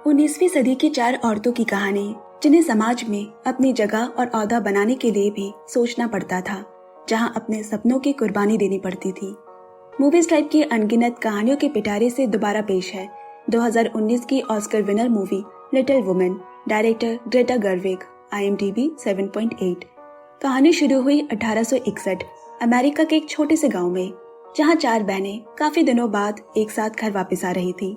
19वीं सदी की 4 औरतों की कहानी, जिन्हें समाज में अपनी जगह और ओहदा बनाने के लिए भी सोचना पड़ता था, जहां अपने सपनों की कुर्बानी देनी पड़ती थी। मूवीज टाइप की अनगिनत कहानियों के पिटारे से दोबारा पेश है 2019 की Oscar winner movie Little Women, director Greta Gerwig, IMDb 7.8। कहानी शुरू हुई 1861 अमेरिका के एक छोटे से गांव में, जहां 4 बहनें काफी दिनों बाद एक साथ घर वापस आ रही थी।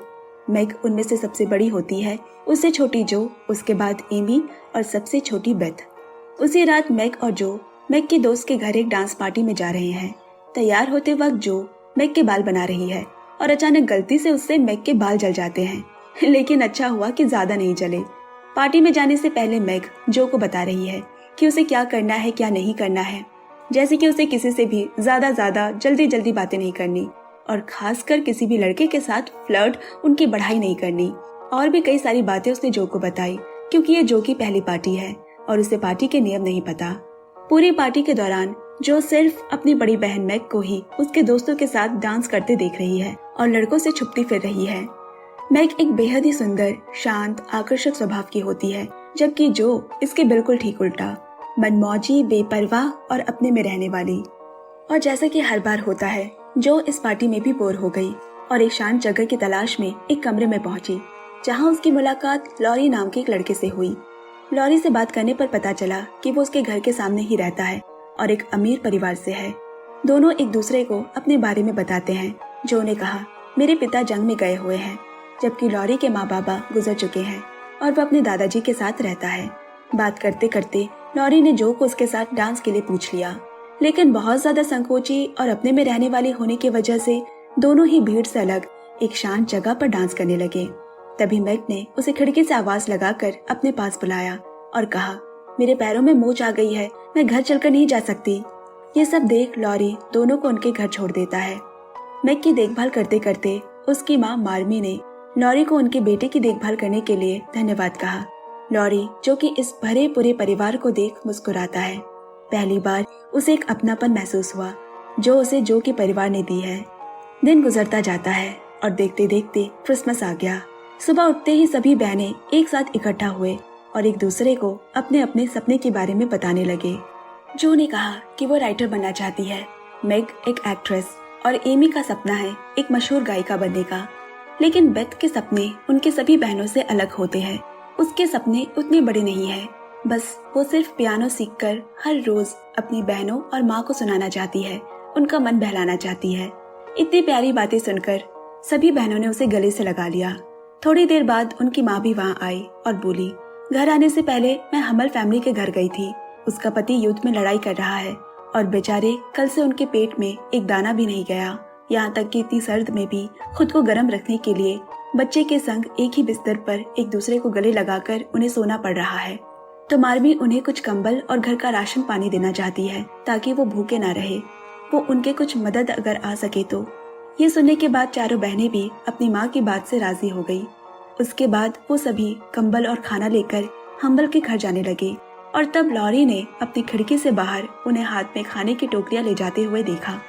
मैग उनमें से सबसे बड़ी होती है, उससे छोटी जो, उसके बाद एमी और सबसे छोटी बेथ। उसी रात मैग और जो मैग के दोस्त के घर एक डांस पार्टी में जा रहे हैं। तैयार होते वक्त जो मैग के बाल बना रही है और अचानक गलती से उससे मैग के बाल जल जाते हैं लेकिन अच्छा हुआ कि ज्यादा नहीं जले। पार्टी में जाने से पहले मैग जो को बता रही है कि उसे क्या करना है क्या नहीं करना है, जैसे कि उसे किसी से भी ज्यादा जल्दी जल्दी बातें नहीं करनी और खासकर किसी भी लड़के के साथ फ्लर्ट उनकी बढ़ाई नहीं करनी। और भी कई सारी बातें उसने जो को बताई, क्योंकि ये जो की पहली पार्टी है और उसे पार्टी के नियम नहीं पता। पूरी पार्टी के दौरान जो सिर्फ अपनी बड़ी बहन मैग को ही उसके दोस्तों के साथ डांस करते देख रही है और लड़कों से छुपती फिर रही है। मैग एक बेहद ही सुंदर, शांत, आकर्षक स्वभाव की होती है, जबकि जो इसके बिल्कुल ठीक उल्टा, मनमौजी, बेपरवाह और अपने में रहने वाली। और जैसा कि हर बार होता है, जो इस पार्टी में भी बोर हो गई और एक शांत जगह की तलाश में एक कमरे में पहुंची, जहां उसकी मुलाकात लॉरी नाम के एक लड़के से हुई। लॉरी से बात करने पर पता चला कि वो उसके घर के सामने ही रहता है और एक अमीर परिवार से है। दोनों एक दूसरे को अपने बारे में बताते हैं। जो ने कहा, मेरे पिता जंग में गए हुए हैं, जबकि लॉरी के माँ बाबा गुजर चुके हैं और वह अपने दादाजी के साथ रहता है। बात करते करते लॉरी ने जो को उसके साथ डांस के लिए पूछ लिया, लेकिन बहुत ज्यादा संकोची और अपने में रहने वाली होने की वजह से दोनों ही भीड़ से अलग एक शांत जगह पर डांस करने लगे। तभी मैग ने उसे खिड़की से आवाज लगाकर अपने पास बुलाया और कहा, मेरे पैरों में मोच आ गई है, मैं घर चलकर नहीं जा सकती। ये सब देख लॉरी दोनों को उनके घर छोड़ देता है। मैग की देखभाल करते करते उसकी माँ मार्मी ने लॉरी को उनके बेटे की देखभाल करने के लिए धन्यवाद कहा। लॉरी, जो कि इस भरे पूरे परिवार को देख मुस्कुराता है। पहली बार उसे एक अपनापन महसूस हुआ जो उसे जो के परिवार ने दी है। दिन गुजरता जाता है और देखते देखते क्रिसमस आ गया। सुबह उठते ही सभी बहनें एक साथ इकट्ठा हुए और एक दूसरे को अपने अपने सपने के बारे में बताने लगे। जो ने कहा कि वो राइटर बनना चाहती है, मैग एक एक्ट्रेस और एमी का सपना है एक मशहूर गायिका बनने का। लेकिन बेथ के सपने उनके सभी बहनों से अलग होते हैं। उसके सपने उतने बड़े नहीं है, बस वो सिर्फ पियानो सीखकर हर रोज अपनी बहनों और माँ को सुनाना चाहती है, उनका मन बहलाना चाहती है। इतनी प्यारी बातें सुनकर सभी बहनों ने उसे गले से लगा लिया। थोड़ी देर बाद उनकी माँ भी वहाँ आई और बोली, घर आने से पहले मैं हमल फैमिली के घर गई थी। उसका पति युद्ध में लड़ाई कर रहा है और बेचारे कल से उनके पेट में एक दाना भी नहीं गया। यहाँ तक कि इतनी सर्द में भी खुद को गर्म रखने के लिए बच्चे के संग एक ही बिस्तर पर एक दूसरे को गले लगाकर उन्हें सोना पड़ रहा है। तो मार्मी उन्हें कुछ कंबल और घर का राशन पानी देना चाहती है ताकि वो भूखे ना रहे। वो उनके कुछ मदद अगर आ सके तो। ये सुनने के बाद चारों बहनें भी अपनी माँ की बात से राजी हो गई। उसके बाद वो सभी कंबल और खाना लेकर हम्बल के घर जाने लगे और तब लॉरी ने अपनी खिड़की से बाहर उन्हें हाथ में खाने की टोकरियां ले जाते हुए देखा।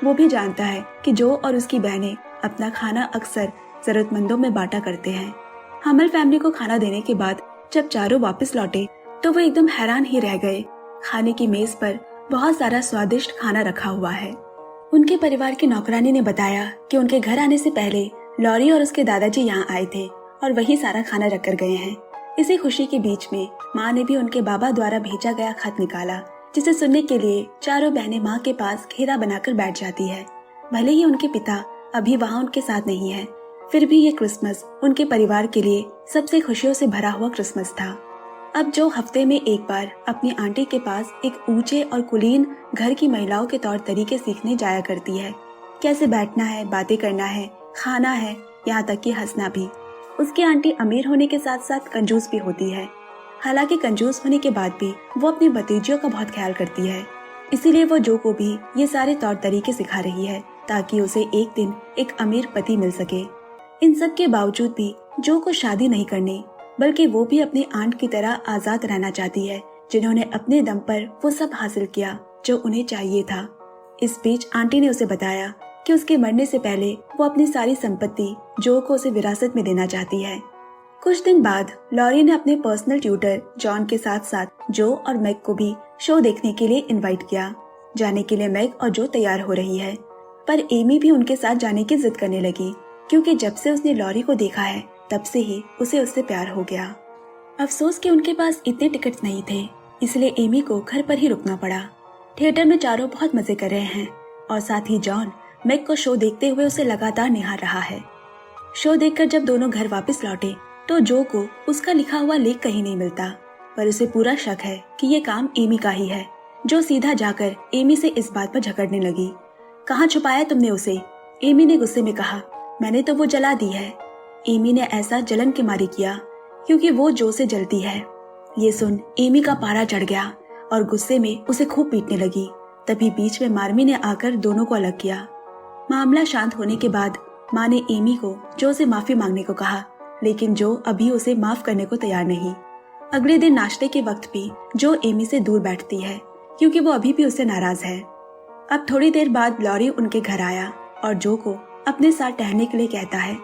वो भी जानता है कि जो और उसकी बहनें अपना खाना अक्सर जरूरतमंदों में बांटा करते हैं। हम्बल फैमिली को खाना देने के बाद जब चारों वापस लौटे तो वो एकदम हैरान ही रह गए। खाने की मेज पर बहुत सारा स्वादिष्ट खाना रखा हुआ है। उनके परिवार की नौकरानी ने बताया कि उनके घर आने से पहले लॉरी और उसके दादाजी यहाँ आए थे और वही सारा खाना रख कर गए हैं। इसी खुशी के बीच में माँ ने भी उनके बाबा द्वारा भेजा गया खत निकाला, जिसे सुनने के लिए चारों बहनें माँ के पास घेरा बनाकर बैठ जाती है। भले ही उनके पिता अभी वहाँ उनके साथ नहीं है, फिर भी ये क्रिसमस उनके परिवार के लिए सबसे खुशियों से भरा हुआ क्रिसमस था। अब जो हफ्ते में एक बार अपनी आंटी के पास एक ऊंचे और कुलीन घर की महिलाओं के तौर तरीके सीखने जाया करती है। कैसे बैठना है, बातें करना है, खाना है, यहाँ तक कि हंसना भी। उसकी आंटी अमीर होने के साथ साथ कंजूस भी होती है। हालांकि कंजूस होने के बाद भी वो अपनी भतीजियों का बहुत ख्याल करती है। इसीलिए वो जो को भी ये सारे तौर तरीके सिखा रही है ताकि उसे एक दिन एक अमीर पति मिल सके। इन सब के बावजूद भी जो को शादी नहीं करनी, बल्कि वो भी अपनी आंट की तरह आजाद रहना चाहती है, जिन्होंने अपने दम पर वो सब हासिल किया जो उन्हें चाहिए था। इस बीच आंटी ने उसे बताया कि उसके मरने से पहले वो अपनी सारी संपत्ति जो को उसे विरासत में देना चाहती है। कुछ दिन बाद लॉरी ने अपने पर्सनल ट्यूटर जॉन के साथ साथ जो और मैग को भी शो देखने के लिए इनवाइट किया। जाने के लिए मैग और जो तैयार हो रही है, पर एमी भी उनके साथ जाने की जिद करने लगी, क्योंकि जब से उसने लॉरी को देखा है तब से ही उसे उससे प्यार हो गया। अफसोस कि उनके पास इतने टिकट्स नहीं थे, इसलिए एमी को घर पर ही रुकना पड़ा। थिएटर में चारों बहुत मजे कर रहे हैं और साथ ही जॉन मैग को शो देखते हुए उसे लगातार निहार रहा है। शो देखकर जब दोनों घर वापस लौटे तो जो को उसका लिखा हुआ लेख कहीं नहीं मिलता, पर उसे पूरा शक है कि ये काम एमी का ही है। जो सीधा जाकर एमी से इस बात पर झगड़ने लगी। कहाँ छुपाया तुमने उसे? एमी ने गुस्से में कहा। मैंने तो वो जला दी है। एमी ने ऐसा जलन के मारे किया क्योंकि वो जो से जलती है। ये सुन एमी का पारा चढ़ गया और गुस्से में उसे खूब पीटने लगी। तभी बीच में मार्मी ने आकर दोनों को अलग किया। मामला शांत होने के बाद माँ ने एमी को जो से माफी मांगने को कहा, लेकिन जो अभी उसे माफ करने को तैयार नहीं। अगले दिन नाश्ते के वक्त भी जो एमी से दूर बैठती है क्योंकि वो अभी भी उससे नाराज है। अब थोड़ी देर बाद लॉरी उनके घर आया और जो को अपने साथ टहलने के लिए कहता है।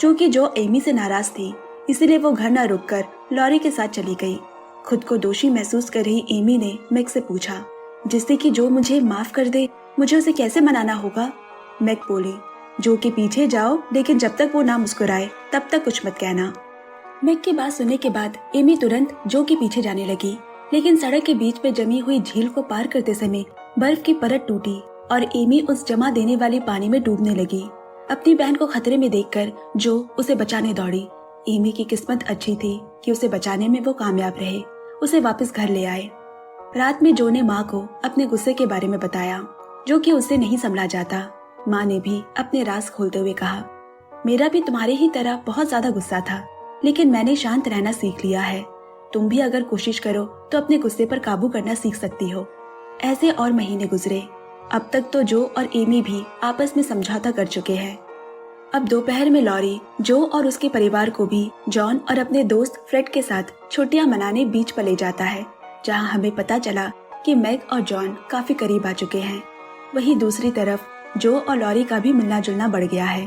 चूँकि जो एमी से नाराज थी इसलिए वो घर न रुककर लॉरी के साथ चली गई। खुद को दोषी महसूस कर रही एमी ने मैग से पूछा, जिससे कि जो मुझे माफ कर दे, मुझे उसे कैसे मनाना होगा? मैग बोली, जो के पीछे जाओ, लेकिन जब तक वो ना मुस्कुराए तब तक कुछ मत कहना। मैग की बात सुनने के बाद एमी तुरंत जो के पीछे जाने लगी, लेकिन सड़क के बीच पे जमी हुई झील को पार करते समय बर्फ की परत टूटी और एमी उस जमा देने वाली पानी में डूबने लगी। अपनी बहन को खतरे में देखकर जो उसे बचाने दौड़ी। एमी की किस्मत अच्छी थी कि उसे बचाने में वो कामयाब रहे, उसे वापस घर ले आए। रात में जो ने माँ को अपने गुस्से के बारे में बताया, जो कि उससे नहीं संभला जाता। माँ ने भी अपने राज खोलते हुए कहा, मेरा भी तुम्हारे ही तरह बहुत ज्यादा गुस्सा था, लेकिन मैंने शांत रहना सीख लिया है। तुम भी अगर कोशिश करो तो अपने गुस्से पर काबू करना सीख सकती हो। ऐसे और महीने गुजरे। अब तक तो जो और एमी भी आपस में समझौता कर चुके हैं। अब दोपहर में लॉरी जो और उसके परिवार को भी जॉन और अपने दोस्त फ्रेड के साथ छुट्टियां मनाने बीच पर ले जाता है, जहां हमें पता चला कि मैग और जॉन काफी करीब आ चुके हैं। वहीं दूसरी तरफ जो और लॉरी का भी मिलना जुलना बढ़ गया है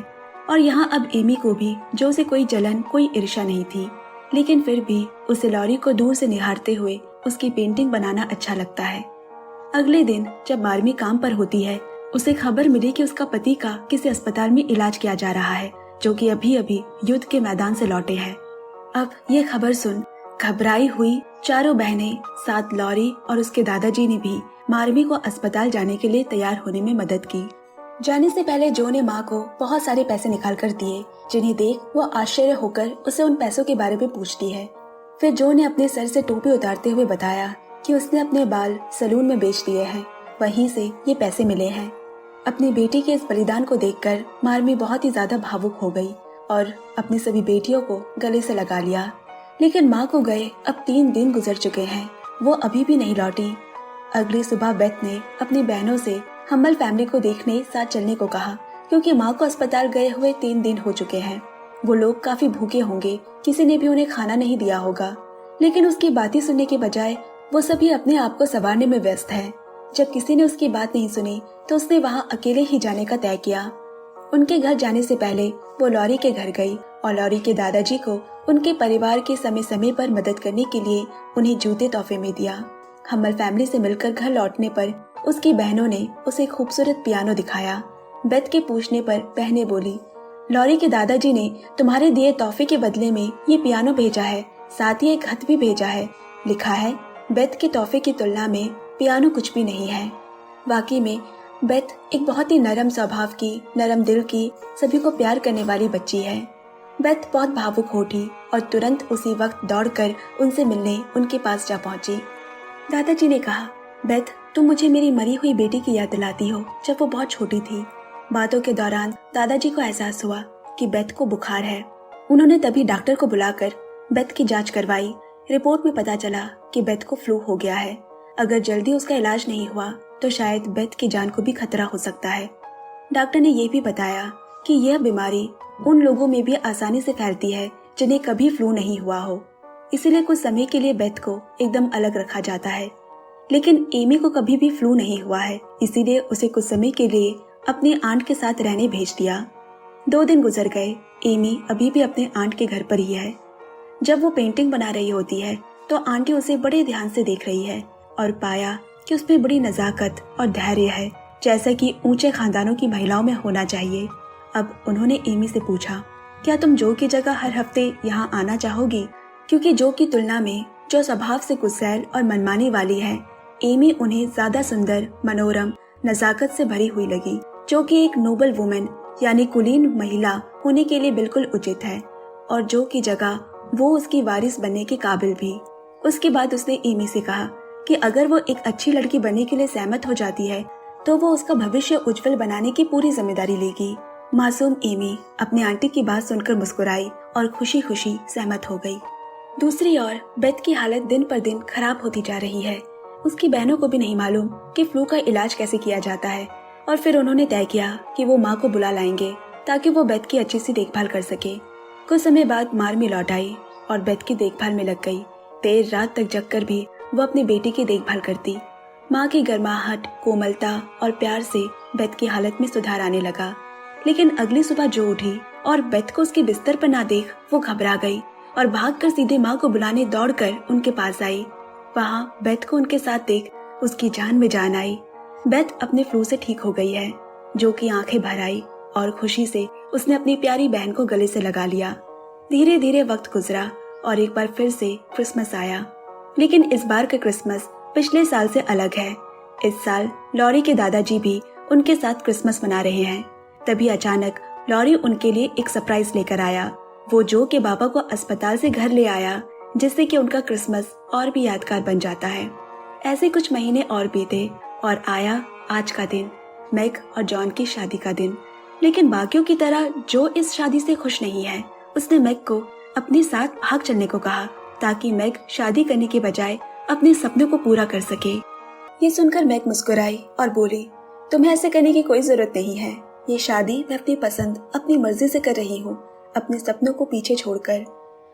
और यहाँ अब एमी को भी जो से कोई जलन, कोई ईर्ष्या नहीं थी, लेकिन फिर भी उसे लॉरी को दूर से निहारते हुए उसकी पेंटिंग बनाना अच्छा लगता है। अगले दिन जब मार्मी काम पर होती है, उसे खबर मिली कि उसका पति का किसी अस्पताल में इलाज किया जा रहा है, जो कि अभी अभी युद्ध के मैदान से लौटे हैं। अब ये खबर सुन घबराई हुई चारों बहनें साथ लॉरी और उसके दादाजी ने भी मार्मी को अस्पताल जाने के लिए तैयार होने में मदद की। जाने से पहले जो ने माँ को बहुत सारे पैसे निकाल कर दिए, जिन्हें देख वो आश्चर्य होकर उसे उन पैसों के बारे में पूछती है। फिर जो ने अपने सर से टोपी उतारते हुए बताया कि उसने अपने बाल सलून में बेच दिए हैं, वहीं से ये पैसे मिले हैं। अपनी बेटी के इस बलिदान को देखकर मार्मी बहुत ही ज्यादा भावुक हो गई और अपनी सभी बेटियों को गले से लगा लिया। लेकिन माँ को गए अब 3 दिन गुजर चुके हैं, वो अभी भी नहीं लौटी। अगली सुबह बेथ ने अपनी बहनों से हम्बल फैमिली को देखने साथ चलने को कहा, क्योंकि माँ को अस्पताल गए हुए 3 दिन हो चुके हैं। वो लोग काफी भूखे होंगे, किसी ने भी उन्हें खाना नहीं दिया होगा। लेकिन उसकी बातें सुनने के बजाय वो सभी अपने आप को संवारने में व्यस्त है। जब किसी ने उसकी बात नहीं सुनी तो उसने वहाँ अकेले ही जाने का तय किया। उनके घर जाने से पहले वो लॉरी के घर गई और लॉरी के दादाजी को उनके परिवार के समय समय पर मदद करने के लिए उन्हें जूते तोहफे में दिया। हम्बल फैमिली से मिलकर घर लौटने पर उसकी बहनों ने उसे खूबसूरत पियानो दिखाया। बेथ के पूछने पर बहनें बोली, लॉरी के दादाजी ने तुम्हारे दिए तोहफे के बदले में ये पियानो भेजा है, साथ ही एक खत भी भेजा है। लिखा है, बेथ के तोहफे की तुलना में पियानो कुछ भी नहीं है। वाकई में बेथ एक बहुत ही नरम स्वभाव की, नरम दिल की, सभी को प्यार करने वाली बच्ची है। बेथ बहुत भावुक हो उठी और तुरंत उसी वक्त दौड़कर उनसे मिलने उनके पास जा पहुंची। दादाजी ने कहा, बेथ तुम मुझे मेरी मरी हुई बेटी की याद दिलाती हो जब वो बहुत छोटी थी। बातों के दौरान दादाजी को एहसास हुआ कि बेथ को बुखार है। उन्होंने तभी डॉक्टर को बुलाकर बेथ की जांच करवाई। रिपोर्ट में पता चला कि बेथ को फ्लू हो गया है। अगर जल्दी उसका इलाज नहीं हुआ तो शायद बेथ की जान को भी खतरा हो सकता है। डॉक्टर ने यह भी बताया कि यह बीमारी उन लोगों में भी आसानी से फैलती है जिन्हें कभी फ्लू नहीं हुआ हो, इसीलिए कुछ समय के लिए बेथ को एकदम अलग रखा जाता है। लेकिन एमी को कभी भी फ्लू नहीं हुआ है, इसीलिए उसे कुछ समय के लिए अपनी आंट के साथ रहने भेज दिया। 2 दिन गुजर गए। एमी अभी भी अपने आंट के घर पर ही है। जब वो पेंटिंग बना रही होती है तो आंटी उसे बड़े ध्यान से देख रही है और पाया कि उसमें बड़ी नजाकत और धैर्य है, जैसा कि ऊंचे खानदानों की महिलाओं में होना चाहिए। अब उन्होंने एमी से पूछा, क्या तुम जो की जगह हर हफ्ते यहाँ आना चाहोगी? क्योंकि जो की तुलना में जो स्वभाव से गुस्सैल और मनमानी वाली है, एमी उन्हें ज्यादा सुंदर, मनोरम, नजाकत से भरी हुई लगी, जो कि एक नोबल वुमेन यानी कुलीन महिला होने के लिए बिल्कुल उचित है, और जो की जगह वो उसकी वारिस बनने के काबिल भी। उसके बाद उसने एमी से कहा कि अगर वो एक अच्छी लड़की बनने के लिए सहमत हो जाती है तो वो उसका भविष्य उज्जवल बनाने की पूरी जिम्मेदारी लेगी। मासूम एमी अपनी आंटी की बात सुनकर मुस्कुराई और खुशी खुशी सहमत हो गई। दूसरी ओर बेथ की हालत दिन पर दिन खराब होती जा रही है। उसकी बहनों को भी नहीं मालूम कि फ्लू का इलाज कैसे किया जाता है, और फिर उन्होंने तय किया कि वो माँ को बुला लाएंगे ताकि वो बेथ की अच्छी सी देखभाल कर सके। कुछ समय बाद मार्मी लौट आई और बेथ की देखभाल में लग गई। देर रात तक जगकर भी वो अपनी बेटी की देखभाल करती। माँ की गर्माहट, कोमलता और प्यार से बेथ की हालत में सुधार आने लगा। लेकिन अगली सुबह जो उठी और बेथ को उसके बिस्तर पर ना देख वो घबरा गई और भागकर सीधे माँ को बुलाने दौड़कर उनके पास आई। वहाँ बेथ को उनके साथ देख उसकी जान में जान आई। बेथ अपने फ्लू से ठीक हो गई है। जो की आंखें भर आई और खुशी से उसने अपनी प्यारी बहन को गले से लगा लिया। धीरे धीरे वक्त गुजरा और एक बार फिर से क्रिसमस आया। लेकिन इस बार का क्रिसमस पिछले साल से अलग है। इस साल लॉरी के दादाजी भी उनके साथ क्रिसमस मना रहे हैं। तभी अचानक लॉरी उनके लिए एक सरप्राइज लेकर आया। वो जो के बाबा को अस्पताल से घर ले आया, जिससे कि उनका क्रिसमस और भी यादगार बन जाता है। ऐसे कुछ महीने और बीते और आया आज का दिन, मैग और जॉन की शादी का दिन। लेकिन बाकियों की तरह जो इस शादी से खुश नहीं है, उसने मैग को अपने साथ भाग चलने को कहा ताकि मैग शादी करने के बजाय अपने सपनों को पूरा कर सके। ये सुनकर मैग मुस्कुराई और बोली, तुम्हें ऐसे करने की कोई जरूरत नहीं है। ये शादी मैं अपनी पसंद, अपनी मर्जी से कर रही हूँ, अपने सपनों को पीछे छोड़कर।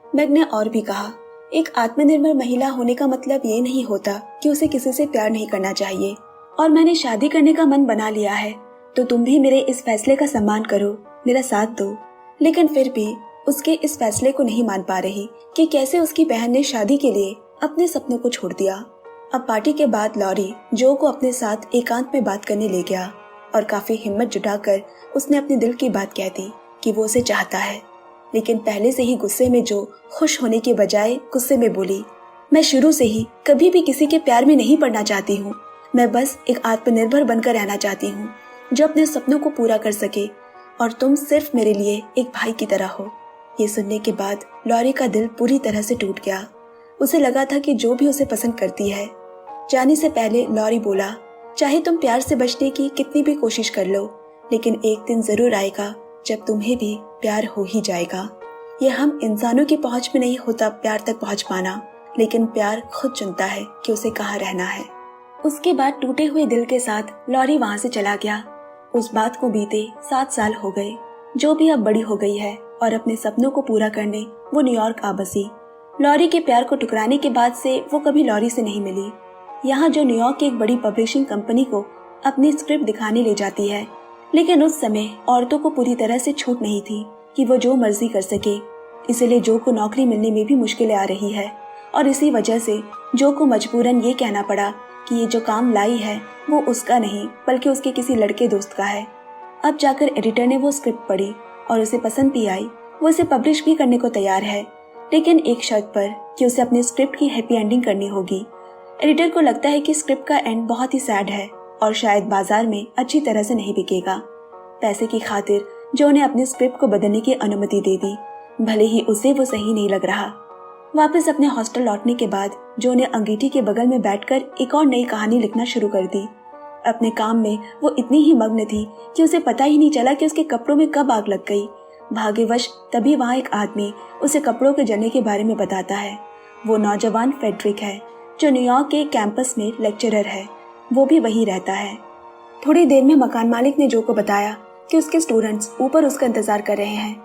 मैग ने और भी कहा, एक आत्मनिर्भर महिला होने का मतलब ये नहीं होता कि उसे किसी से प्यार नहीं करना चाहिए, और मैंने शादी करने का मन बना लिया है तो तुम भी मेरे इस फैसले का सम्मान करो, मेरा साथ दो। लेकिन फिर भी उसके इस फैसले को नहीं मान पा रही कि कैसे उसकी बहन ने शादी के लिए अपने सपनों को छोड़ दिया। अब पार्टी के बाद लॉरी जो को अपने साथ एकांत में बात करने ले गया और काफी हिम्मत जुटाकर उसने अपने दिल की बात कह दी कि वो उसे चाहता है। लेकिन पहले से ही गुस्से में जो खुश होने के बजाय गुस्से में बोली, मैं शुरू से ही कभी भी किसी के प्यार में नहीं पड़ना चाहती हूँ। मैं बस एक आत्मनिर्भर बनकर रहना चाहती हूँ जो अपने सपनों को पूरा कर सके, और तुम सिर्फ मेरे लिए एक भाई की तरह हो। ये सुनने के बाद लॉरी का दिल पूरी तरह से टूट गया। उसे लगा था कि जो भी उसे पसंद करती है। जाने से पहले लॉरी बोला, चाहे तुम प्यार से बचने की कितनी भी कोशिश कर लो, लेकिन एक दिन जरूर आएगा जब तुम्हें भी प्यार हो ही जाएगा। यह हम इंसानों की पहुंच में नहीं होता प्यार तक पहुंच पाना, लेकिन प्यार खुद चुनता है कि उसे कहाँ रहना है। उसके बाद टूटे हुए दिल के साथ लॉरी वहाँ से चला गया। उस बात को बीते 7 साल हो गए। जो भी अब बड़ी हो गई है और अपने सपनों को पूरा करने वो न्यूयॉर्क आ बसी। लॉरी के प्यार को ठुकराने के बाद से वो कभी लॉरी से नहीं मिली। यहाँ जो न्यूयॉर्क की एक बड़ी पब्लिशिंग कंपनी को अपनी स्क्रिप्ट दिखाने ले जाती है, लेकिन उस समय औरतों को पूरी तरह से छूट नहीं थी कि वो जो मर्जी कर सके। इसलिए जो को नौकरी मिलने में भी मुश्किलें आ रही है, और इसी वजह से जो को मजबूरन ये कहना पड़ा कि ये जो काम लाई है वो उसका नहीं बल्कि उसके किसी लड़के दोस्त का है। अब जाकर एडिटर ने वो स्क्रिप्ट पढ़ी और उसे पसंद भी आई। वो इसे पब्लिश भी करने को तैयार है, लेकिन एक शर्त पर कि उसे अपनी स्क्रिप्ट की हैप्पी एंडिंग करनी होगी। एडिटर को लगता है कि स्क्रिप्ट का एंड बहुत ही सैड है और शायद बाजार में अच्छी तरह से नहीं बिकेगा। पैसे की खातिर जो ने अपनी स्क्रिप्ट को बदलने की अनुमति दे दी, भले ही उसे वो सही नहीं लग रहा। वापस अपने हॉस्टल लौटने के बाद जो ने अंगीठी के बगल में बैठकर एक और नई कहानी लिखना शुरू कर दी। अपने काम में वो इतनी ही मग्न थी कि उसे पता ही नहीं चला कि उसके कपड़ों में कब आग लग गई। भाग्यवश तभी वहाँ एक आदमी उसे कपड़ों के जलने के बारे में बताता है। वो नौजवान फेडरिक है जो न्यूयॉर्क के कैंपस में लेक्चरर है। वो भी वहीं रहता है। थोड़ी देर में मकान मालिक ने जो को बताया कि उसके स्टूडेंट्स ऊपर उसका इंतजार कर रहे हैं।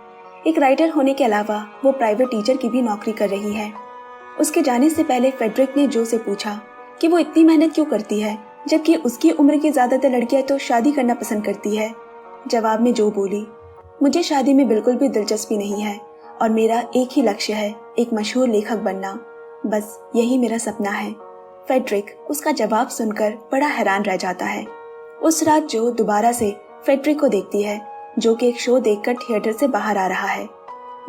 एक राइटर होने के अलावा वो प्राइवेट टीचर की भी नौकरी कर रही है। उसके जाने से पहले फेडरिक ने जो से पूछा कि वो इतनी मेहनत क्यों करती है, जबकि उसकी उम्र की ज्यादातर लड़कियां तो शादी करना पसंद करती है। जवाब में जो बोली, मुझे शादी में बिल्कुल भी दिलचस्पी नहीं है और मेरा एक ही लक्ष्य है, एक मशहूर लेखक बनना। बस यही मेरा सपना है। फेडरिक उसका जवाब सुनकर बड़ा हैरान रह जाता है। उस रात जो दोबारा से फेडरिक को देखती है, जो कि एक शो देखकर थिएटर से बाहर आ रहा है।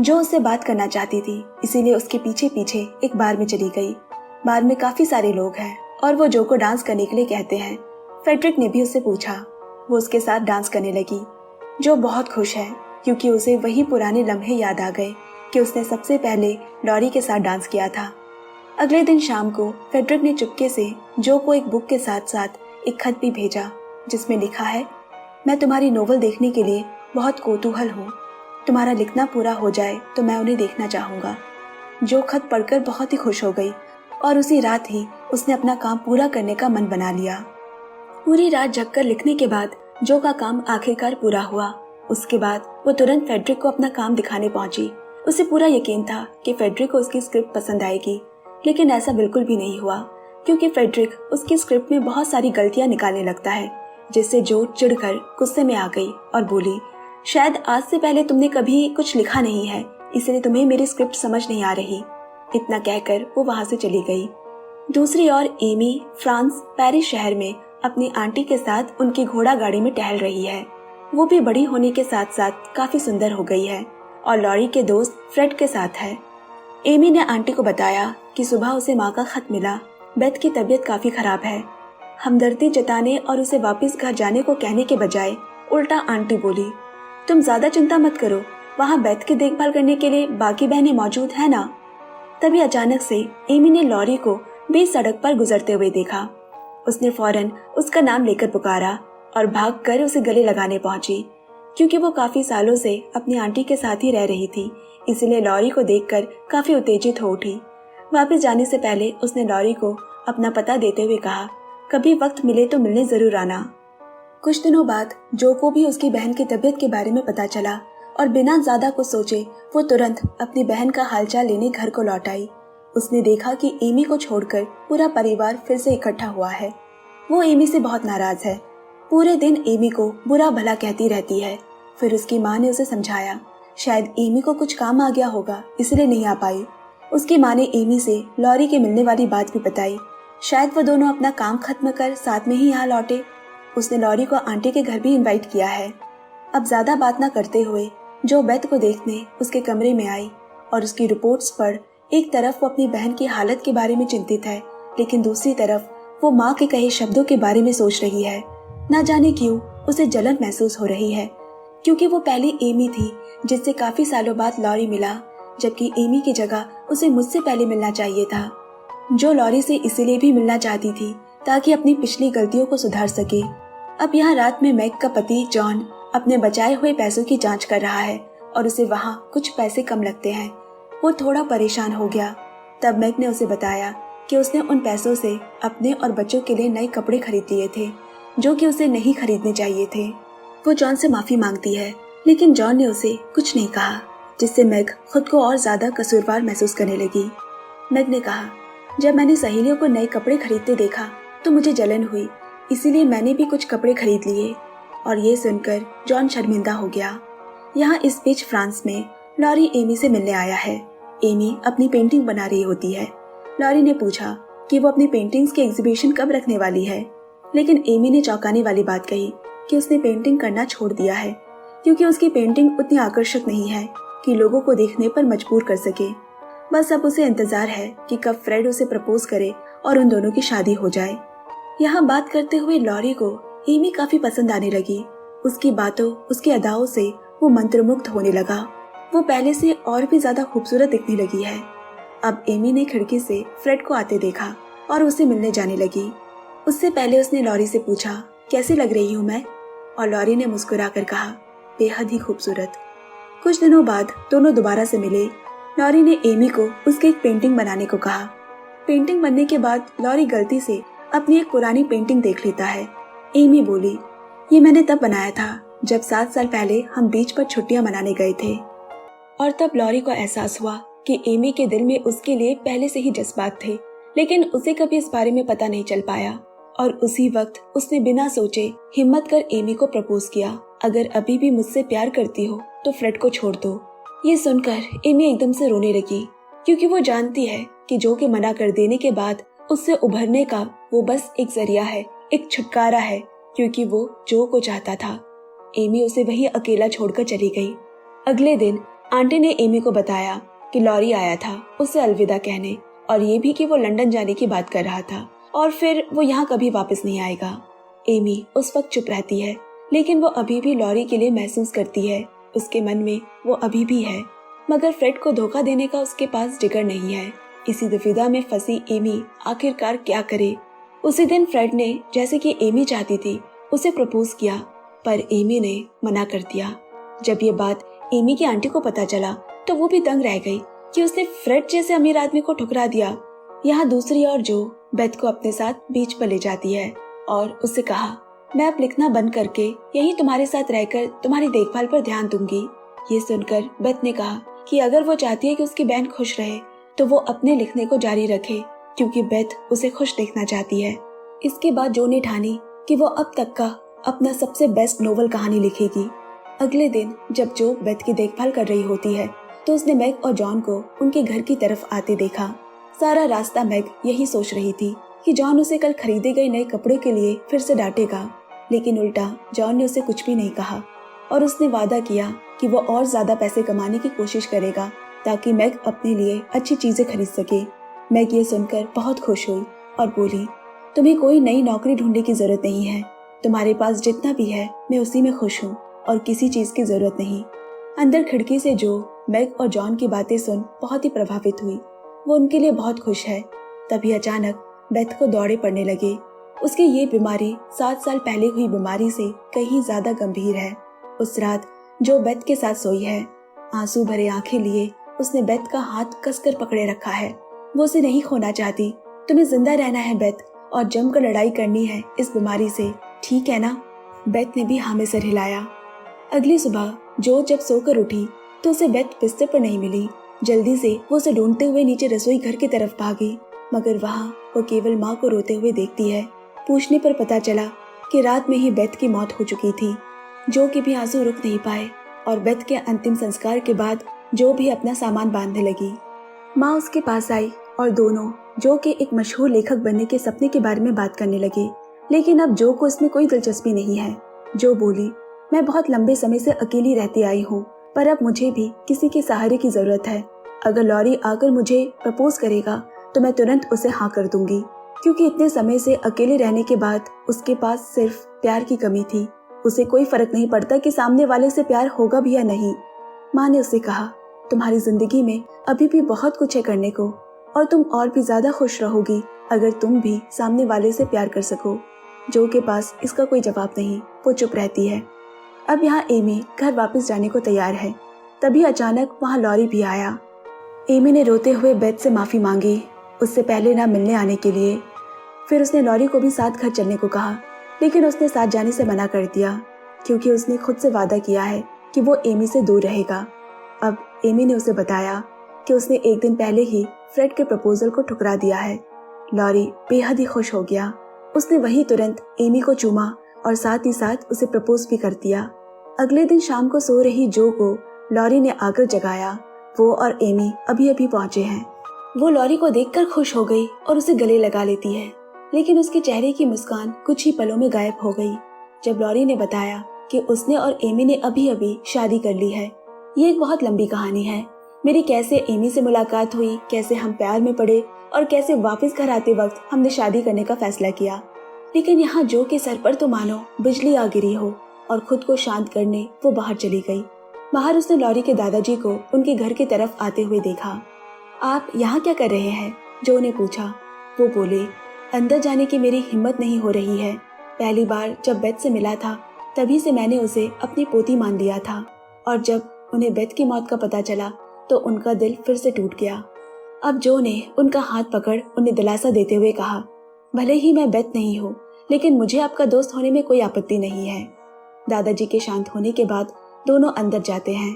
जो उससे बात करना चाहती थी, इसीलिए उसके पीछे पीछे एक बार में चली गई। बार में काफी सारे लोग हैं और वो जो को डांस करने के लिए कहते हैं। फेडरिक ने भी उससे पूछा। वो उसके साथ डांस करने लगी। जो बहुत खुश है क्योंकि उसे वही पुराने लम्हे याद आ गए कि उसने सबसे पहले लॉरी के साथ डांस किया था। अगले दिन शाम को फेडरिक ने चुपके से जो को एक बुक के साथ साथ एक खत भी भेजा, जिसमें लिखा है, मैं तुम्हारी नोवेल देखने के लिए बहुत कौतूहल हूँ। तुम्हारा लिखना पूरा हो जाए तो मैं उन्हें देखना चाहूँगा। जो खत पढ़कर बहुत ही खुश हो गई और उसी रात ही उसने अपना काम पूरा करने का मन बना लिया। पूरी रात जगकर लिखने के बाद जो का काम आखिरकार पूरा हुआ। उसके बाद वो तुरंत फेडरिक को अपना काम दिखाने पहुंची। उसे पूरा यकीन था कि फेडरिक को उसकी स्क्रिप्ट पसंद आएगी, लेकिन ऐसा बिल्कुल भी नहीं हुआ, क्योंकि फेडरिक उसकी स्क्रिप्ट में बहुत सारी गलतियां निकालने लगता है, जिससे जो चिढ़कर गुस्से में आ गई और बोली, शायद आज से पहले तुमने कभी कुछ लिखा नहीं है, इसलिए तुम्हें मेरी स्क्रिप्ट समझ नहीं आ रही। इतना कहकर वो वहां से चली गई। दूसरी ओर एमी फ्रांस पेरिस शहर में अपनी आंटी के साथ उनकी घोड़ा गाड़ी में टहल रही है। वो भी बड़ी होने के साथ साथ काफी सुंदर हो गई है और लॉरी के दोस्त फ्रेड के साथ है। एमी ने आंटी को बताया कि सुबह उसे माँ का खत मिला। बेथ की तबीयत काफी खराब है। हमदर्दी जताने और उसे वापस घर जाने को कहने के बजाय उल्टा आंटी बोली, तुम ज्यादा चिंता मत करो, वहाँ बेथ की देखभाल करने के लिए बाकी बहनें मौजूद है ना। तभी अचानक से एमी ने लॉरी को बीच सड़क पर गुजरते हुए देखा। उसने फौरन उसका नाम लेकर पुकारा और भागकर उसे गले लगाने पहुंची। क्योंकि वो काफी सालों से अपनी आंटी के साथ ही रह रही थी, इसलिए लॉरी को देखकर काफी उत्तेजित हो उठी। वापस जाने से पहले उसने लॉरी को अपना पता देते हुए कहा, कभी वक्त मिले तो मिलने जरूर आना। कुछ दिनों बाद जो को भी उसकी बहन की तबीयत के बारे में पता चला और बिना ज्यादा कुछ सोचे वो तुरंत अपनी बहन का हालचाल लेने घर को लौट आई। उसने देखा कि एमी को छोड़कर पूरा परिवार फिर से इकट्ठा हुआ है। वो एमी से बहुत नाराज है। पूरे दिन एमी को बुरा भला कहती रहती है। फिर उसकी माँ ने उसे समझाया, शायद एमी को कुछ काम आ गया होगा इसलिए नहीं आ पाई। उसकी माँ ने एमी से लॉरी के मिलने वाली बात भी बताई। शायद वो दोनों अपना काम खत्म कर साथ में ही यहाँ लौटे। उसने लॉरी को आंटी के घर भी इनवाइट किया है। अब ज्यादा बात ना करते हुए जो बेथ को देखने उसके कमरे में आई और उसकी रिपोर्ट्स पढ़ एक तरफ वो अपनी बहन की हालत के बारे में चिंतित है, लेकिन दूसरी तरफ वो माँ के कहे शब्दों के बारे में सोच रही है। ना जाने क्यों उसे जलन महसूस हो रही है, क्योंकि वो पहली एमी थी जिससे काफी सालों बाद लॉरी मिला, जबकि एमी की जगह उसे मुझसे पहले मिलना चाहिए था। जो लॉरी से इसीलिए भी मिलना चाहती थी ताकि अपनी पिछली गलतियों को सुधार सके। अब यहाँ रात में मैग का पति जॉन अपने बचाए हुए पैसों की जांच कर रहा है और उसे वहाँ कुछ पैसे कम लगते हैं। वो थोड़ा परेशान हो गया। तब मैग ने उसे बताया कि उसने उन पैसों से अपने और बच्चों के लिए नए कपड़े खरीद लिए थे, जो कि उसे नहीं खरीदने चाहिए थे। वो जॉन से माफी मांगती है, लेकिन जॉन ने उसे कुछ नहीं कहा, जिससे मैग खुद को और ज्यादा कसूरवार महसूस करने लगी। मैग ने कहा, जब मैंने सहेलियों को नए कपड़े खरीदते देखा तो मुझे जलन हुई, इसीलिए मैंने भी कुछ कपड़े खरीद लिए। और ये सुनकर जॉन शर्मिंदा हो गया। यहाँ इस बीच फ्रांस में लॉरी एमी से मिलने आया है। एमी अपनी पेंटिंग बना रही होती है। लॉरी ने पूछा कि वो अपनी पेंटिंग्स की एग्जीबिशन कब रखने वाली है, लेकिन एमी ने चौंकाने वाली बात कही कि उसने पेंटिंग करना छोड़ दिया है, क्योंकि उसकी पेंटिंग उतनी आकर्षक नहीं है कि लोगों को देखने पर मजबूर कर सके। बस अब उसे इंतजार है कि कब फ्रेड उसे प्रपोज करे और उन दोनों की शादी हो जाए। यहाँ बात करते हुए लॉरी को एमी काफी पसंद आने लगी। उसकी बातों, उसकी अदाओं से वो मंत्रमुग्ध होने लगा। वो पहले से और भी ज्यादा खूबसूरत दिखने लगी है। अब एमी ने खिड़की से फ्रेड को आते देखा और उससे मिलने जाने लगी। उससे पहले उसने लॉरी से पूछा, कैसी लग रही हूँ मैं? और लॉरी ने मुस्कुराकर कहा, बेहद ही खूबसूरत। कुछ दिनों बाद दोनों दोबारा से मिले। लॉरी ने एमी को उसकी एक पेंटिंग बनाने को कहा। पेंटिंग बनने के बाद लॉरी गलती से अपनी एक पुरानी पेंटिंग देख लेता है। एमी बोली, ये मैंने तब बनाया था जब 7 साल पहले हम बीच पर छुट्टियां मनाने गए थे। और तब लॉरी को एहसास हुआ कि एमी के दिल में उसके लिए पहले से ही जज्बात थे, लेकिन उसे कभी इस बारे में पता नहीं चल पाया। और उसी वक्त उसने बिना सोचे हिम्मत कर एमी को प्रपोज किया, अगर अभी भी मुझसे प्यार करती हो तो फ्रेड को छोड़ दो। ये सुनकर एमी एकदम से रोने लगी, क्योंकि वो जानती है कि जो के मना कर देने के बाद उससे उभरने का वो बस एक जरिया है, एक छुटकारा है, क्योंकि वो जो को चाहता था। एमी उसे वहीं अकेला छोड़कर चली गई। अगले दिन आंटी ने एमी को बताया कि लॉरी आया था उसे अलविदा कहने, और ये भी कि वो लंदन जाने की बात कर रहा था और फिर वो यहाँ कभी वापस नहीं आएगा। एमी उस वक्त चुप रहती है, लेकिन वो अभी भी लॉरी के लिए महसूस करती है। उसके मन में वो अभी भी है, मगर फ्रेड को धोखा देने का उसके पास जिगर नहीं है। इसी दुविधा में फंसी एमी आखिरकार क्या करे। उसी दिन फ्रेड ने, जैसे कि एमी चाहती थी, उसे प्रपोज किया, पर एमी ने मना कर दिया। जब ये बात एमी की आंटी को पता चला तो वो भी दंग रह गई कि उसने फ्रेड जैसे अमीर आदमी को ठुकरा दिया। यहाँ दूसरी ओर जो बेथ को अपने साथ बीच पर ले जाती है और उससे कहा, मैं अब लिखना बंद करके यहीं तुम्हारे साथ रहकर तुम्हारी देखभाल पर ध्यान दूंगी। ये सुनकर बेथ ने कहा कि अगर वो चाहती है कि उसकी बहन खुश रहे तो वो अपने लिखने को जारी रखे, क्योंकि बेथ उसे खुश देखना चाहती है। इसके बाद जो ने ठानी कि वो अब तक का अपना सबसे बेस्ट नोवेल कहानी लिखेगी। अगले दिन जब जो बेथ की देखभाल कर रही होती है तो उसने मैग और जॉन को उनके घर की तरफ आते देखा। सारा रास्ता मैग यही सोच रही थी कि जॉन उसे कल खरीदे गए नए कपड़े के लिए फिर से डांटेगा, लेकिन उल्टा जॉन ने उसे कुछ भी नहीं कहा और उसने वादा किया कि वो और ज्यादा पैसे कमाने की कोशिश करेगा ताकि मैग अपने लिए अच्छी चीजें खरीद सके। मैग ये सुनकर बहुत खुश हुई और बोली, तुम्हें कोई नई नौकरी ढूंढने की जरूरत नहीं है, तुम्हारे पास जितना भी है मैं उसी में खुश हूँ और किसी चीज की जरूरत नहीं। अंदर खिड़की से जो मैग और जॉन की बातें सुन बहुत ही प्रभावित हुई। वो उनके लिए बहुत खुश है। तभी अचानक बेथ को दौड़े पड़ने लगे। उसकी ये बीमारी 7 साल पहले हुई बीमारी से कहीं ज्यादा गंभीर है। उस रात जो बेथ के साथ सोई है, आंसू भरे आंखें लिए उसने बेथ का हाथ कसकर पकड़े रखा है। वो उसे नहीं खोना चाहती। तुम्हें जिंदा रहना है बेथ, और जमकर लड़ाई करनी है इस बीमारी से, ठीक है ना? बेथ ने भी हाँ में सर हिलाया। अगली सुबह जो जब सोकर उठी तो उसे बेथ बिस्तर पर नहीं मिली। जल्दी से वो उसे ढूंढते हुए नीचे रसोई घर की तरफ भागी, मगर वहाँ वो केवल माँ को रोते हुए देखती है। पूछने पर पता चला कि रात में ही बेथ की मौत हो चुकी थी। जो के भी आंसू रुक नहीं पाए और बेथ के अंतिम संस्कार के बाद जो भी अपना सामान बांधने लगी। माँ उसके पास आई और दोनों जो के एक मशहूर लेखक बनने के सपने के बारे में बात करने लगे, लेकिन अब जो को इसमें कोई दिलचस्पी नहीं है। जो बोली, मैं बहुत लंबे समय से अकेली रहती आई हूँ, पर अब मुझे भी किसी के सहारे की जरूरत है। अगर लॉरी आकर मुझे प्रपोज करेगा तो मैं तुरंत उसे हाँ कर दूंगी, क्योंकि इतने समय से अकेले रहने के बाद उसके पास सिर्फ प्यार की कमी थी। उसे कोई फर्क नहीं पड़ता कि सामने वाले से प्यार होगा भी या नहीं। माँ ने उसे कहा, तुम्हारी जिंदगी में अभी भी बहुत कुछ है करने को, और तुम और भी ज्यादा खुश रहोगी अगर तुम भी सामने वाले से प्यार कर सको। जो के पास इसका कोई जवाब नहीं, वो चुप रहती है। अब यहाँ एमी घर वापस जाने को तैयार है। तभी अचानक वहाँ लॉरी भी आया। एमी ने रोते हुए बेथ से माफी मांगी, उससे पहले ना मिलने आने के लिए। फिर उसने लॉरी को भी साथ घर चलने को कहा, लेकिन उसने साथ जाने से मना कर दिया, क्योंकि उसने खुद से वादा किया है कि वो एमी से दूर रहेगा। अब एमी ने उसे बताया कि उसने एक दिन पहले ही फ्रेड के प्रपोजल को ठुकरा दिया है। लॉरी बेहद ही खुश हो गया। उसने वही तुरंत एमी को चूमा और साथ ही साथ उसे प्रपोज भी कर दिया। अगले दिन शाम को सो रही जो को लॉरी ने आकर जगाया। वो और एमी अभी अभी पहुंचे हैं। वो लॉरी को देखकर खुश हो गई और उसे गले लगा लेती है, लेकिन उसके चेहरे की मुस्कान कुछ ही पलों में गायब हो गई जब लॉरी ने बताया कि उसने और एमी ने अभी अभी शादी कर ली है। ये एक बहुत लंबी कहानी है, मेरी कैसे एमी से मुलाकात हुई, कैसे हम प्यार में पड़े और कैसे वापस घर आते वक्त हमने शादी करने का फैसला किया। लेकिन यहाँ जो के सर पर तो मानो बिजली आ गिरी हो और खुद को शांत करने वो बाहर चली गई। बाहर उसने लॉरी के दादाजी को उनके घर की तरफ आते हुए देखा। आप यहाँ क्या कर रहे हैं? जो ने पूछा। वो बोले, अंदर जाने की मेरी हिम्मत नहीं हो रही है। पहली बार जब बेथ से मिला था तभी से मैंने उसे अपनी पोती मान लिया था, और जब उन्हें बेथ की मौत का पता चला तो उनका दिल फिर से टूट गया। अब जो ने उनका हाथ पकड़ उन्हें दिलासा देते हुए कहा, भले ही मैं बेथ नहीं हूँ, लेकिन मुझे आपका दोस्त होने में कोई आपत्ति नहीं है। दादाजी के शांत होने के बाद दोनों अंदर जाते हैं।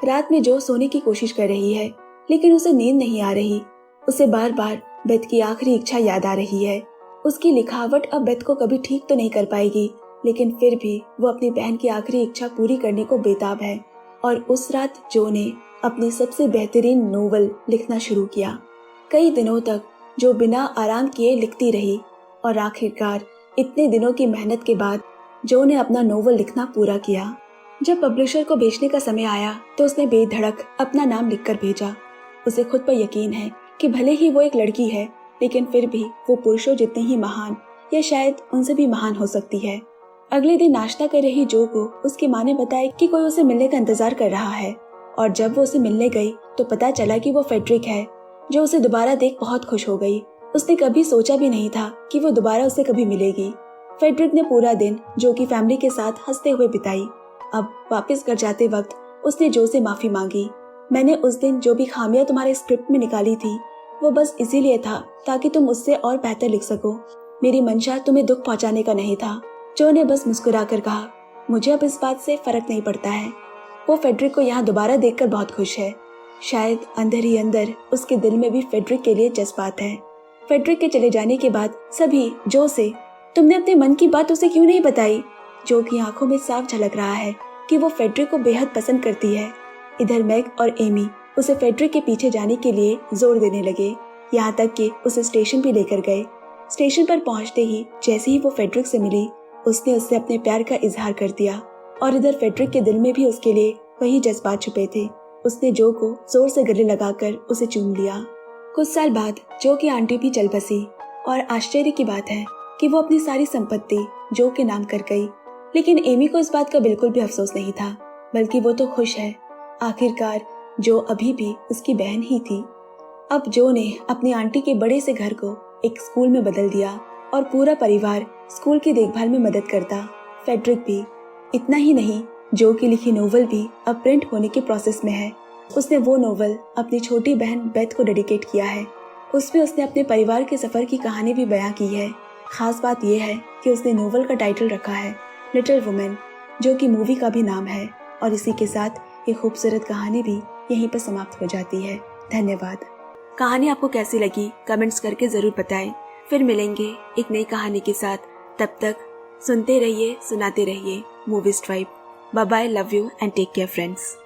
रात में जो सोने की कोशिश कर रही है, लेकिन उसे नींद नहीं आ रही। उसे बार बार बेथ की आखिरी इच्छा याद आ रही है। उसकी लिखावट अब बेथ को कभी ठीक तो नहीं कर पाएगी, लेकिन फिर भी वो अपनी बहन की आखिरी इच्छा पूरी करने को बेताब है। और उस रात जो ने अपनी सबसे बेहतरीन नोवेल लिखना शुरू किया। कई दिनों तक जो बिना आराम किए लिखती रही और आखिरकार इतने दिनों की मेहनत के बाद जो ने अपना नोवेल लिखना पूरा किया। जब पब्लिशर को बेचने का समय आया तो उसने बेधड़क अपना नाम लिखकर भेजा। उसे खुद पर यकीन है कि भले ही वो एक लड़की है, लेकिन फिर भी वो पुरुषों जितनी ही महान या शायद उनसे भी महान हो सकती है। अगले दिन नाश्ता कर रही जो को उसकी माँ ने बताया कि कोई उसे मिलने का इंतजार कर रहा है, और जब वो उसे मिलने गई तो पता चला कि वो फेड्रिक है, जो उसे दोबारा देख बहुत खुश हो गई। उसने कभी सोचा भी नहीं था कि वो दोबारा उसे कभी मिलेगी। फेड्रिक ने पूरा दिन जो की फैमिली के साथ हंसते हुए बिताई। अब वापस घर जाते वक्त उसने जो से माफी मांगी। मैंने उस दिन जो भी खामियां तुम्हारे स्क्रिप्ट में निकाली थी वो बस इसीलिए था ताकि तुम उससे और बेहतर लिख सको। मेरी मंशा तुम्हें दुख पहुंचाने का नहीं था। जो ने बस मुस्कुराकर कहा, मुझे अब इस बात से फर्क नहीं पड़ता है। वो फेड्रिक को यहाँ दोबारा देखकर बहुत खुश है। शायद अंदर ही अंदर उसके दिल में भी फेड्रिक के लिए जज्बात है। फेड्रिक के चले जाने के बाद सभी जो से, तुमने अपने मन की बात उसे क्यों नहीं बताई? जो की आंखों में साफ झलक रहा है कि वो फेड्रिक को बेहद पसंद करती है। इधर मैग और एमी उसे फेड्रिक के पीछे जाने के लिए जोर देने लगे, यहाँ तक कि उसे स्टेशन भी लेकर गए। स्टेशन पर पहुंचते ही जैसे ही वो फेड्रिक से मिली उसने उससे अपने प्यार का इजहार कर दिया, और इधर फेड्रिक के दिल में भी उसके लिए वही जज्बात छुपे थे। उसने जो को जोर से गले लगाकर उसे चूम लिया। कुछ साल बाद जो की आंटी भी चल बसी, और आश्चर्य की बात है कि वो अपनी सारी संपत्ति जो के नाम कर गई। लेकिन एमी को इस बात का बिल्कुल भी अफसोस नहीं था, बल्कि वो तो खुश है। आखिरकार जो अभी भी उसकी बहन ही थी। अब जो ने अपनी आंटी के बड़े से घर को एक स्कूल में बदल दिया और पूरा परिवार स्कूल की देखभाल में मदद करता। फेड्रिक भी। इतना ही नहीं, जो की लिखी नोवेल भी अब प्रिंट होने के प्रोसेस में है। उसने वो नोवेल अपनी छोटी बहन बेथ को डेडिकेट किया है। उसमें उसने अपने परिवार के सफर की कहानी भी बयां की है। खास बात यह है कि उसने नोवेल का टाइटल रखा है लिटिल वुमेन, जो कि मूवी का भी नाम है। और इसी के साथ ये खूबसूरत कहानी भी यहीं पर समाप्त हो जाती है। धन्यवाद। कहानी आपको कैसी लगी कमेंट्स करके जरूर बताएं। फिर मिलेंगे एक नई कहानी के साथ। तब तक सुनते रहिए, सुनाते रहिए movies tribe. Bye bye, love you and take care friends.